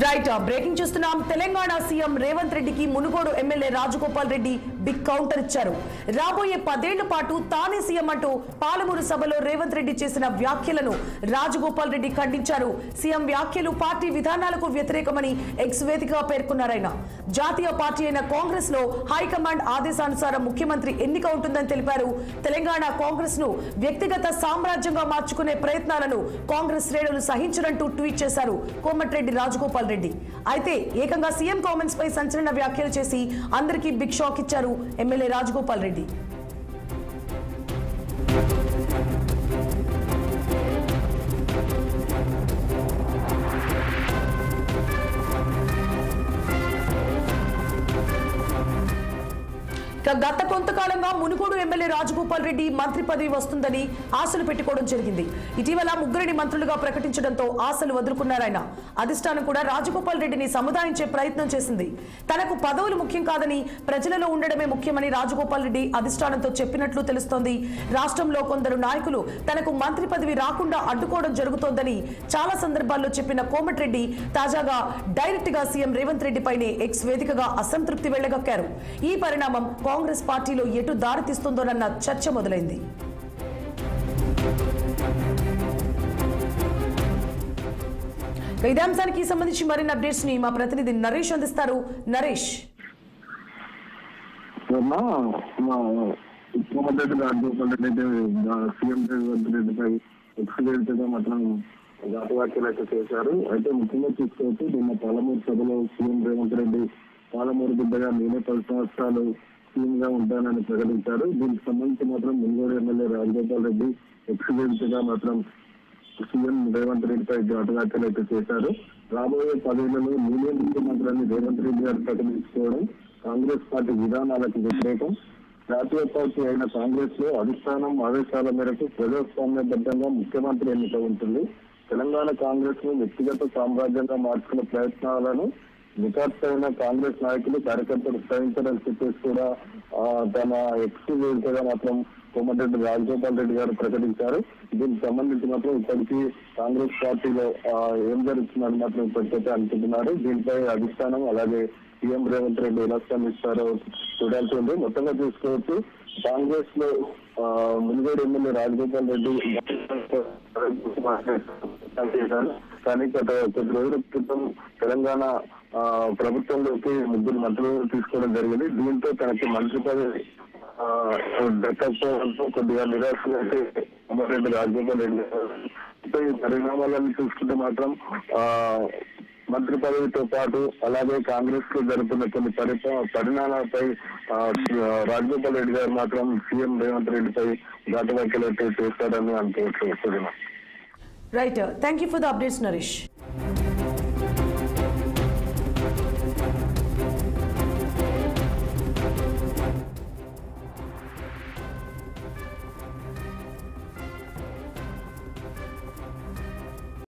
Right breaking చూస్తున్నాం. Telangana CM Revanth రెడ్డికి Munugode MLA Rajagopal Reddy big counter ఇచ్చారు. రాబోయే 10 ఏళ్ల పాటు తానే సీఎం అంటూ పాలమూరు సభలో రేవంత్ రెడ్డి చేసిన వ్యాఖ్యలను రాజగోపాల్ రెడ్డి ఖండించారు. సీఎం వ్యాఖ్యలు పార్టీ విధానాలకు వ్యతిరేకమని ఎక్స్ వేదికగా పేర్కొన్నారాయన. జాతీయ పార్టీ అయిన కాంగ్రెస్ లో హైకమాండ్ ఆదేశానుసారం ముఖ్యమంత్రి ఎన్నిక ఉంటుందని తెలిపారు. తెలంగాణ కాంగ్రెస్ ను వ్యక్తిగత సామ్రాజ్యంగా మార్చుకునే ప్రయత్నాలను కాంగ్రెస్ శ్రేణులు సహించరంటూ ట్వీట్ చేశారు కోమటిరెడ్డి రాజగోపాల్ రెడ్డి. అయితే ఏకంగా సీఎం కామెంట్స్ పై సంచలన వ్యాఖ్యలు చేసి అందరికీ బిగ్ షాక్ ఇచ్చారు ఎమ్మెల్యే రాజగోపాల్ రెడ్డి. గత కొంతకాలంగా మునుగోడు ఎమ్మెల్యే రాజగోపాల్ రెడ్డి మంత్రి పదవి వస్తుందని ఆశలు పెట్టుకోవడం జరిగింది. ఇటీవల ముగ్గురిని మంత్రులుగా ప్రకటించడంతో ఆశలు వదులుకున్నారాయన. అధిష్టానం కూడా రాజగోపాల్ రెడ్డిని సముదాయించే ప్రయత్నం చేసింది. తనకు పదవులు ముఖ్యం కాదని ప్రజలలో ఉండడమే ముఖ్యమని రాజగోపాల్ రెడ్డి అధిష్టానంతో చెప్పినట్లు తెలుస్తోంది. రాష్ట్రంలో కొందరు నాయకులు తనకు మంత్రి పదవి రాకుండా అడ్డుకోవడం జరుగుతోందని చాలా సందర్భాల్లో చెప్పిన కోమటిరెడ్డి తాజాగా డైరెక్ట్ గా సీఎం రేవంత్ రెడ్డి పైనే ఎక్స్ వేదికగా అసంతృప్తి వెళ్లగక్కారు. ఈ పరిణామం కాంగ్రెస్ పార్టీలో ఎటు దారితీస్తుందోనన్న చర్చ మొదలైంది. ఇదే అంశానికి సంబంధించి మరిన్ని అప్డేట్స్ ని మా ప్రతినిధి నరేష్ అందిస్తారు. నరేష్, వ్యాఖ్యలు చేశారు. అయితే ముఖ్యంగా చూసుకోవచ్చు, నిన్న పాలమూరు సభలో సీఎం రేవంత్ రెడ్డి పాలమూరు బిడ్డగా నేనే 10 సంవత్సరాలు సీఎం గా ఉంటానని ప్రకటించారు. దీనికి సంబంధించి మాత్రం మునుగోడు ఎమ్మెల్యే రాజగోపాల్ రెడ్డి ఎక్స్పీరియన్స్ గా మాత్రం సీఎం రేవంత్ రెడ్డిపై ఘాటు వ్యాఖ్యలు అయితే చేశారు. రాబోయే 10 ఏళ్లలో నేనే ముఖ్యమంత్రిని రేవంత్ రెడ్డి గారు ప్రకటించుకోవడం కాంగ్రెస్ పార్టీ విధానాలకు వ్యతిరేకం. జాతీయ పార్టీ అయిన కాంగ్రెస్ లో అధిష్టానం ఆదేశాల మేరకు ప్రజాస్వామ్యబద్ధంగా ముఖ్యమంత్రి ఎన్నిక ఉంటుంది. తెలంగాణ కాంగ్రెస్ ను వ్యక్తిగత సామ్రాజ్యంగా మార్చుకునే ప్రయత్నాలను నిఖార్సైన కాంగ్రెస్ నాయకులు కార్యకర్తలు సహించారని చెప్పేసి కూడా తన ఎక్స్ వేదికగా మాత్రం కోమటిరెడ్డి రాజగోపాల్ రెడ్డి గారు ప్రకటించారు. దీనికి సంబంధించి మాత్రం ఇప్పటికీ కాంగ్రెస్ పార్టీలో ఏం జరుగుతుందని మాత్రం ఇప్పటికైతే అనుకుంటున్నారు. దీనిపై అధిష్టానం అలాగే సీఎం రేవంత్ రెడ్డి ఎలా స్పందిస్తారో చూడాల్సి ఉంది. మొత్తంగా చూసుకోవచ్చు, కాంగ్రెస్ లో మునుగోడు ఎమ్మెల్యే రాజగోపాల్ రెడ్డి చేశారు. కానీ కొద్ది రోజుల క్రితం తెలంగాణ ప్రభుత్వంలోకి 3 మంత్రులు తీసుకోవడం జరిగింది. దీంతో తనకి మంత్రి పదవి దక్కకపోవడంతో కొద్దిగా నిరాశగా అయితే కోమటిరెడ్డి రాజగోపాల్ రెడ్డి. ఈ పరిణామాలను చూసుకుంటే మాత్రం మంత్రి పదవితో పాటు అలాగే కాంగ్రెస్ లో జరుగుతున్న కొన్ని పరిణామాలపై రాజగోపాల్ రెడ్డి గారు మాత్రం సీఎం రేవంత్ రెడ్డిపై ఘాటు వ్యాఖ్యలు చేస్తారని అనుకోవచ్చు. Right, thank you for the updates Naresh.